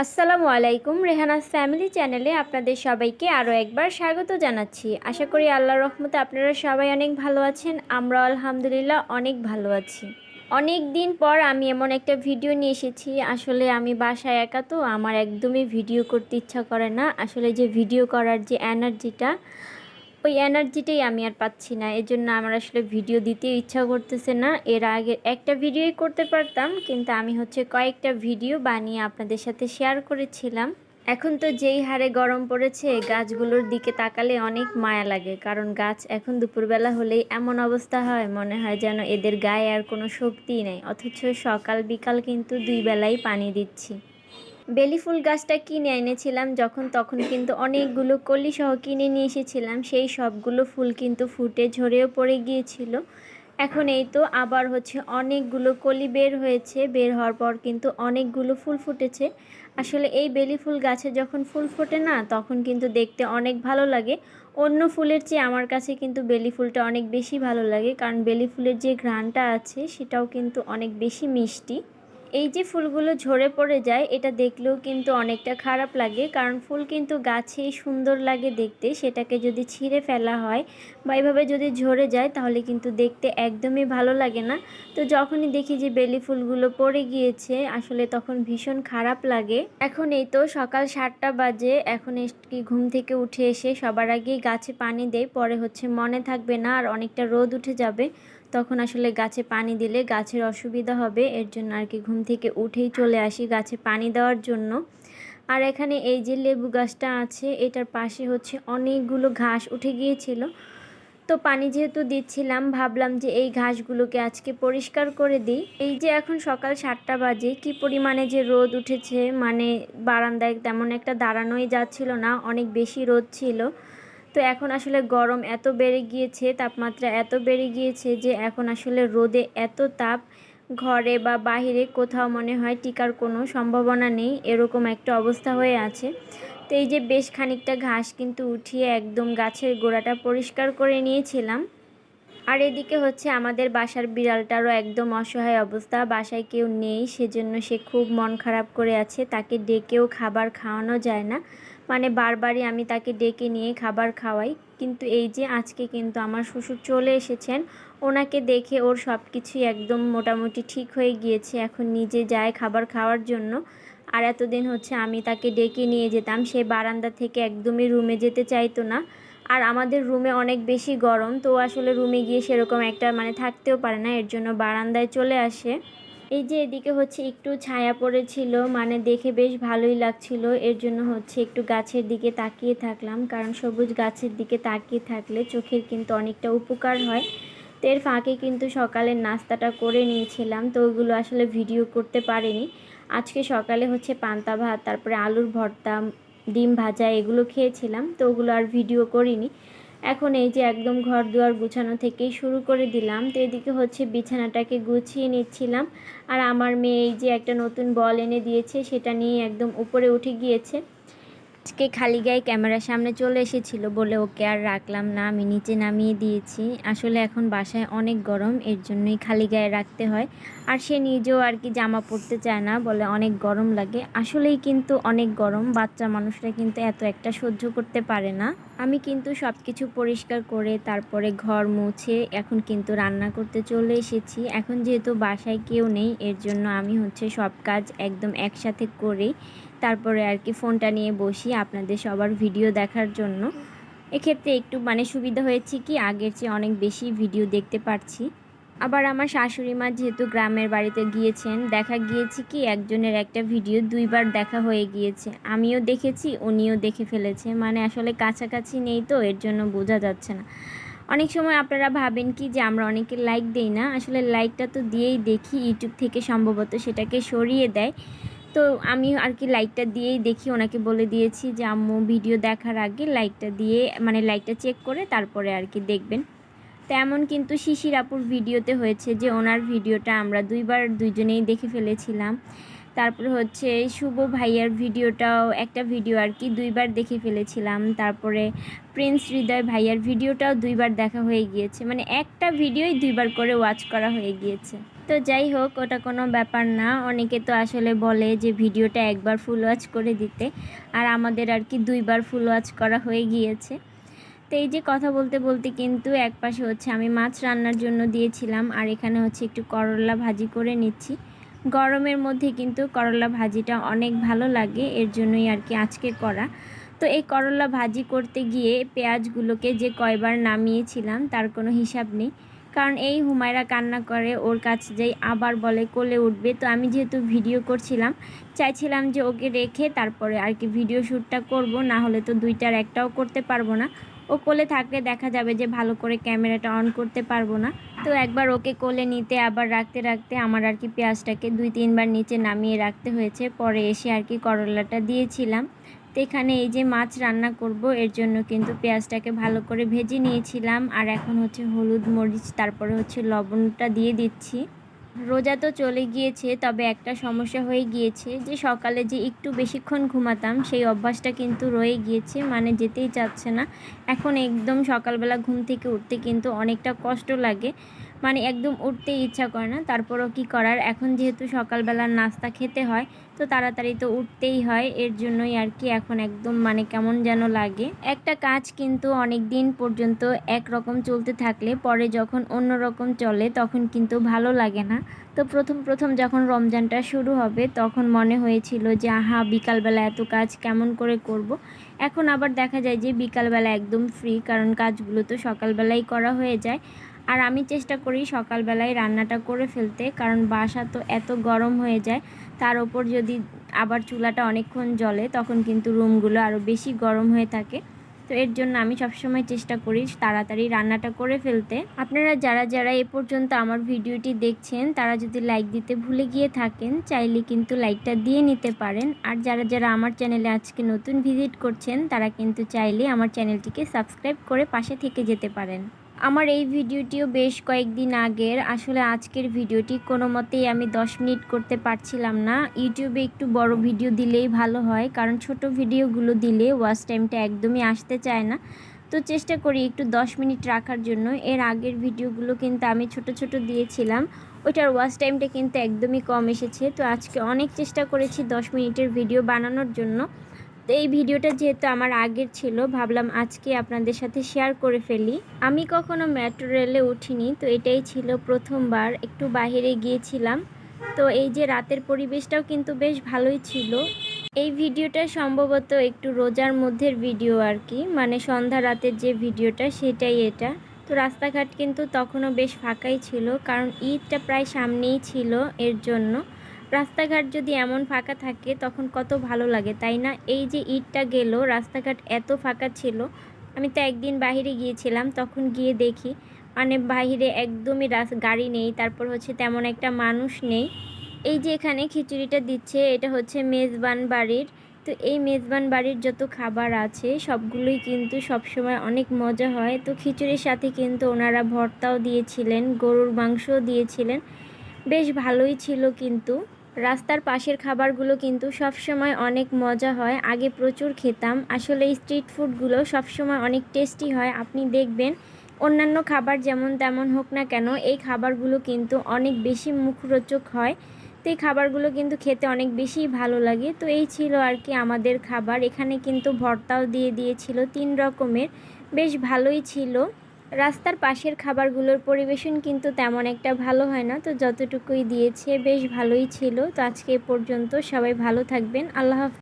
আসসালামু আলাইকুম। রেহানাস ফ্যামিলি চ্যানেলে আপনাদের সবাইকে আরও একবার স্বাগত জানাচ্ছি। আশা করি আল্লাহর রহমতে আপনারা সবাই অনেক ভালো আছেন। আমরাও আলহামদুলিল্লাহ অনেক ভালো আছি। অনেক দিন পর আমি এমন একটা ভিডিও নিয়ে এসেছি। আসলে আমি বাসায় একা, তো আমার একদমই ভিডিও করতে ইচ্ছা করে না। আসলে যে ভিডিও করার যে এনার্জিটা, ওই এনার্জিটাই আমি আর পাচ্ছি না। এজন্য আমার আসলে ভিডিও দিতেও ইচ্ছা করতেছে না। এর আগে একটা ভিডিওই করতে পারতাম, কিন্তু আমি কয়েকটা ভিডিও বানিয়ে আপনাদের সাথে শেয়ার করেছিলাম। এখন তো যেই হারে গরম পড়েছে, গাছগুলোর দিকে তাকালে অনেক মায়া লাগে। কারণ গাছ এখন দুপুরবেলা হলেই এমন অবস্থা হয়, মনে হয় যেন এদের গায়ে আর কোনো শক্তিই নেই। অথচ সকাল বিকাল কিন্তু দুই বেলাই পানি দিচ্ছি। বেলি ফুল গাছটা কিনে এনেছিলাম যখন, তখন কিন্তু অনেকগুলো কলি সহ কিনে নিয়ে এসেছিলাম। সেই সবগুলো ফুল কিন্তু ফুটে ঝরেও পড়ে গিয়েছিল। এখন এই তো আবার অনেকগুলো কলি বের হয়েছে। বের হওয়ার পর কিন্তু অনেকগুলো ফুল ফুটেছে। আসলে এই বেলি ফুল গাছে যখন ফুল ফোটে না, তখন কিন্তু দেখতে অনেক ভালো লাগে। অন্য ফুলের চেয়ে আমার কাছে কিন্তু বেলি ফুলটা অনেক বেশি ভালো লাগে, কারণ বেলি ফুলের যে ঘ্রাণটা আছে সেটাও কিন্তু অনেক বেশি মিষ্টি। এই যে ফুলগুলো ঝরে পড়ে যায়, এটা দেখলেও কিন্তু অনেকটা খারাপ লাগে, কারণ ফুল কিন্তু গাছেই সুন্দর লাগে দেখতে। সেটাকে যদি ছিঁড়ে ফেলা হয় বা এভাবে যদি ঝরে যায়, তাহলে কিন্তু দেখতে একদমই ভালো লাগে না। তো যখনই দেখি যে বেলি ফুলগুলো পড়ে গিয়েছে, আসলে তখন ভীষণ খারাপ লাগে। এখন এই তো সকাল 7টা বাজে। এখন কি ঘুম থেকে উঠে এসে সবার আগেই গাছে পানি দেই, পরে মনে থাকবে না আর অনেকটা রোদ উঠে যাবে, তখন আসলে গাছে পানি দিলে গাছের অসুবিধা হবে। এর জন্য আর কি ঘুম থেকে উঠেই চলে আসি গাছে পানি দেওয়ার জন্য। আর এখানে এই যে লেবু গাছটা আছে, এটার পাশে অনেকগুলো ঘাস উঠে গিয়েছিল। তো পানি যেহেতু দিচ্ছিলাম, ভাবলাম যে এই ঘাসগুলোকে আজকে পরিষ্কার করে দিই। এই যে এখন সকাল 7টা বাজে, কি পরিমাণে যে রোদ উঠেছে, মানে বারান্দায় তেমন একটা দাঁড়ানোই যাচ্ছিল না, অনেক বেশি রোদ ছিল। তো এখন আসলে গরম এত বেড়ে গিয়েছে, তাপমাত্রা এত বেড়ে গিয়েছে যে এখন আসলে রোদে এত তাপ, ঘরে বা বাহিরে কোথাও মনে হয় টিকার কোনো সম্ভাবনা নেই, এরকম একটা অবস্থা হয়ে আছে। তো এই যে বেশ খানিকটা ঘাস কিন্তু উঠিয়ে একদম গাছের গোড়াটা পরিষ্কার করে নিয়েছিলাম। আর এদিকে আমাদের বাসার বিড়ালটারও একদম অসহায় অবস্থা, বাসায় কেউ নেই, সেজন্য সে খুব মন খারাপ করে আছে। তাকে ডেকেও খাবার খাওয়ানো যায় না, মানে বারবারই আমি তাকে ডেকে নিয়ে খাবার খাওয়াই। কিন্তু এই যে আজকে কিন্তু আমার শ্বশুর চলে এসেছেন, ওনাকে দেখে ওর সব কিছুই একদম মোটামুটি ঠিক হয়ে গিয়েছে। এখন নিজে যায় খাবার খাওয়ার জন্য। আর এতদিন আমি তাকে ডেকে নিয়ে যেতাম, সে বারান্দা থেকে একদমই রুমে যেতে চাইতো না। আর আমাদের রুমে অনেক বেশি গরম, তো আসলে রুমে গিয়ে সেরকম একটা মানে থাকতেও পারে না, এর জন্য বারান্দায় চলে আসে। এই যে এদিকে একটু ছায়া পড়েছিল, মানে দেখে বেশ ভালোই লাগছিল। এর জন্য একটু গাছের দিকে তাকিয়ে থাকলাম, কারণ সবুজ গাছের দিকে তাকিয়ে থাকলে চোখের কিন্তু অনেকটা উপকার হয়। তো এর ফাঁকে কিন্তু সকালের নাস্তাটা করে নিয়েছিলাম, তো ওগুলো আসলে ভিডিও করতে পারিনি। আজকে সকালে পান্তা ভাত, তারপরে আলুর ভর্তা, ডিম ভাজা এগুলো খেয়েছিলাম, তো ওগুলো আর ভিডিও করিনি। এখন এই যে একদম ঘর দুয়ার গুছানো থেকেই শুরু করে দিলাম। তো এদিকে বিছানাটাকে গুছিয়ে নিচ্ছিলাম। আর আমার মেয়ে এই যে একটা নতুন বল এনে দিয়েছে, সেটা নিয়ে একদম উপরে উঠে গিয়েছে। আজকে খালি গায়ে ক্যামেরার সামনে চলে এসেছিল বলে ওকে আর রাখলাম না, আমি নিচে নামিয়ে দিয়েছি। আসলে এখন বাসায় অনেক গরম, এর জন্যই খালি গায়ে রাখতে হয়। আর সে নিজেও আর কি জামা পরতে চায় না, বলে অনেক গরম লাগে। আসলেই কিন্তু অনেক গরম, বাচ্চা মানুষরা কিন্তু এত একটা সহ্য করতে পারে না। আমি কিন্তু সব কিছু পরিষ্কার করে তারপরে ঘর মুছে এখন কিন্তু রান্না করতে চলে এসেছি। এখন যেহেতু বাসায় কেউ নেই, এর জন্য আমি সব কাজ একদম একসাথে করেই তারপরে আর কি ফোনটা নিয়ে বসি আপনাদের সবার ভিডিও দেখার জন্য। এক্ষেত্রে একটু মানে সুবিধা হয়েছে কি, আগের চেয়ে অনেক বেশি ভিডিও দেখতে পারছি। আবার আমার শাশুড়ি মা যেহেতু গ্রামের বাড়িতে গিয়েছেন, দেখা গিয়েছে কি একজনের একটা ভিডিও দুইবার দেখা হয়ে গিয়েছে। আমিও দেখেছি, উনিও দেখে ফেলেছে, মানে আসলে কাছাকাছি নেই, তো এর জন্য বোঝা যাচ্ছে না। অনেক সময় আপনারা ভাবেন কি যে আমরা অনেকে লাইক দেই না, আসলে লাইকটা তো দিয়েই দেখি, ইউটিউব থেকে সম্ভবত সেটাকে সরিয়ে দেয়। তো আমি আর কি লাইকটা দিয়েই দেখি, ওনাকে বলে দিয়েছি যে আম্মু ভিডিও দেখার আগে লাইকটা দিয়ে, মানে লাইকটা চেক করে তারপরে আর কি দেখবেন। তেমন কিন্তু শিশির আপুর ভিডিওতে হয়েছে যে ওনার ভিডিওটা আমরা দুইবার দুইজনেই দেখে ফেলেছিলাম। তারপরে শুভ ভাইয়ার ভিডিওটাও, একটা ভিডিও আর কি দুইবার দেখে ফেলেছিলাম। তারপরে প্রিন্স হৃদয় ভাইয়ার ভিডিওটাও দুইবার দেখা হয়ে গিয়েছে, মানে একটা ভিডিওই দুইবার করে ওয়াচ করা হয়ে গিয়েছে। তো যাই হোক, ওটা কোনো ব্যাপার না। অনেকে তো আসলে বলে যে ভিডিওটা একবার ফুল ওয়াচ করে দিতে, আর আমাদের আর কি 2 বার ফুল ওয়াচ করা হয়ে গিয়েছে। তো এই যে কথা বলতে বলতে কিন্তু একপাশে হচ্ছে আমি মাছ রান্নার জন্য দিয়েছিলাম, আর এখানে হচ্ছে একটু করলা ভাজি করে নিচ্ছি। গরমের মধ্যে কিন্তু করলা ভাজিটা অনেক ভালো লাগে, এর জন্যই আর কি আজকে করা। তো এই করলা ভাজি করতে গিয়ে পেঁয়াজগুলোকে যে কয়বার নামিয়েছিলাম তার কোনো হিসাব নেই। কারণ এই হুমায়রা কান্না করে, ওর কাছে যাই আবার বলে কোলে উঠবে। তো আমি যেহেতু ভিডিও করছিলাম, চাইছিলাম যে ওকে রেখে তারপরে আর কি ভিডিও শ্যুটটা করব, না হলে তো 2টার একটাও করতে পারবো না। ও কোলে থাকলে দেখা যাবে যে ভালো করে ক্যামেরাটা অন করতে পারবো না। তো একবার ওকে কোলে নিতে আবার রাখতে রাখতে আমার আর কি পেঁয়াজটাকে 2-3 বার নিচে নামিয়ে রাখতে হয়েছে। পরে এসে আর কি করলাটা দিয়েছিলাম। তো এখানে এই যে মাছ রান্না করব, এর জন্য কিন্তু পেঁয়াজটাকে ভালো করে ভেজে নিয়েছিলাম, আর এখন হচ্ছে হলুদ মরিচ তারপরে হচ্ছে লবণটা দিয়ে দিচ্ছি। রোজা তো চলে গিয়েছে, তবে একটা সমস্যা হয়ে গিয়েছে যে সকালে যে একটু বেশিক্ষণ ঘুমাতাম সেই অভ্যাসটা কিন্তু রয়ে গিয়েছে, মানে যেতেই চাচ্ছে না। এখন একদম সকালবেলা ঘুম থেকে উঠতে কিন্তু অনেকটা কষ্ট লাগে, মানে একদম উঠতেই ইচ্ছা করে না। তারপরও কি করার, এখন যেহেতু সকালবেলার নাস্তা খেতে হয় তো তাড়াতাড়ি তো উঠতেই হয়, এর জন্যই আর কি এখন একদম মানে কেমন যেন লাগে। একটা কাজ কিন্তু অনেক দিন পর্যন্ত একরকম চলতে থাকলে পরে যখন অন্য রকম চলে তখন কিন্তু ভালো লাগে না। তো প্রথম যখন রমজানটা শুরু হবে তখন মনে হয়েছিল যে আহা বিকালবেলা এত কাজ কেমন করে করব। এখন আবার দেখা যায় যে বিকালবেলা একদম ফ্রি, কারণ কাজগুলো তো সকালবেলাই করা হয়ে যায়। আর আমি চেষ্টা করি সকালবেলায় রান্নাটা করে ফেলতে, কারণ বাসা তো এত গরম হয়ে যায়, তার ওপর যদি আবার চুলাটা অনেকক্ষণ জ্বলে তখন কিন্তু রুমগুলো আরও বেশি গরম হয়ে থাকে। তো এর জন্য আমি সবসময় চেষ্টা করি তাড়াতাড়ি রান্নাটা করে ফেলতে। আপনারা যারা যারা এ পর্যন্ত আমার ভিডিওটি দেখছেন তারা যদি লাইক দিতে ভুলে গিয়ে থাকেন চাইলে কিন্তু লাইকটা দিয়ে নিতে পারেন। আর যারা যারা আমার চ্যানেলে আজকে নতুন ভিজিট করছেন তারা কিন্তু চাইলে আমার চ্যানেলটিকে সাবস্ক্রাইব করে পাশে থেকে যেতে পারেন। আমার এই ভিডিওটিও বেশ কয়েকদিন আগের, আসলে আজকের ভিডিওটি কোনো মতেই আমি 10 মিনিট করতে পারছিলাম না। ইউটিউবে একটু বড় ভিডিও দিলেই ভালো হয়, কারণ ছোট ভিডিওগুলো দিলে ওয়াচ টাইমটা একদমই আসতে চায় না। তো চেষ্টা করি একটু 10 মিনিট রাখার জন্য। এর আগের ভিডিওগুলো কিন্তু আমি ছোট ছোট দিয়েছিলাম, ওইটার ওয়াচ টাইমটা কিন্তু একদমই কম এসেছে। তো আজকে অনেক চেষ্টা করেছি 10 মিনিটের ভিডিও বানানোর জন্য। তো এই ভিডিওটা যেহেতু আমার আগের ছিল, ভাবলাম আজকে আপনাদের সাথে শেয়ার করে ফেলি। আমি কখনো মেট্রো রেলে উঠিনি, তো এটাই ছিল প্রথমবার। একটু বাইরে গিয়েছিলাম, তো এই যে রাতের পরিবেশটাও কিন্তু বেশ ভালোই ছিল। এই ভিডিওটা সম্ভবত একটু রোজার মধ্যের ভিডিও আর কি, মানে সন্ধ্যা রাতের যে ভিডিওটা সেটাই এটা। তো রাস্তাঘাট কিন্তু তখনও বেশ ফাঁকাই ছিল, কারণ ঈদটা প্রায় সামনেই ছিল, এর জন্য। রাস্তাঘাট যদি এমন ফাঁকা থাকে তখন কত ভালো লাগে, তাই না? এই যে ঈদটা গেল রাস্তাঘাট এত ফাঁকা ছিল। আমি তো একদিন বাইরে গিয়েছিলাম, তখন গিয়ে দেখি মানে বাইরে একদমই গাড়ি নেই, তারপর হচ্ছে তেমন একটা মানুষ নেই। এই যে এখানে খিচুড়িটা দিচ্ছে এটা হচ্ছে মেজবান বাড়ির। তো এই মেজবান বাড়ির যত খাবার আছে সবগুলোই কিন্তু সবসময় অনেক মজা হয়। তো খিচুড়ির সাথে কিন্তু ওনারা ভর্তাও দিয়েছিলেন, গরুর মাংসও দিয়েছিলেন, বেশ ভালোই ছিল। কিন্তু রাস্তার পাশের খাবারগুলো কিন্তু সবসময় অনেক মজা হয়, আগে প্রচুর খেতাম। আসলে এই স্ট্রিট ফুডগুলো সবসময় অনেক টেস্টি হয়। আপনি দেখবেন অন্যান্য খাবার যেমন তেমন হোক না কেন, এই খাবারগুলো কিন্তু অনেক বেশি মুখরোচক হয়। তো এই খাবারগুলো কিন্তু খেতে অনেক বেশি ভালো লাগে। তো এই ছিল আর কি আমাদের খাবার। এখানে কিন্তু ভর্তাও দিয়ে দিয়েছিল 3 রকমের, বেশ ভালোই ছিল। রাস্তার পাশের খাবারগুলোর পরিবেশন কিন্তু তেমন একটা ভালো হয় না, তো যতটুকুই দিয়েছে বেশ ভালোই ছিল। তো আজকে এ পর্যন্ত, সবাই ভালো থাকবেন, আল্লাহ হাফেজ।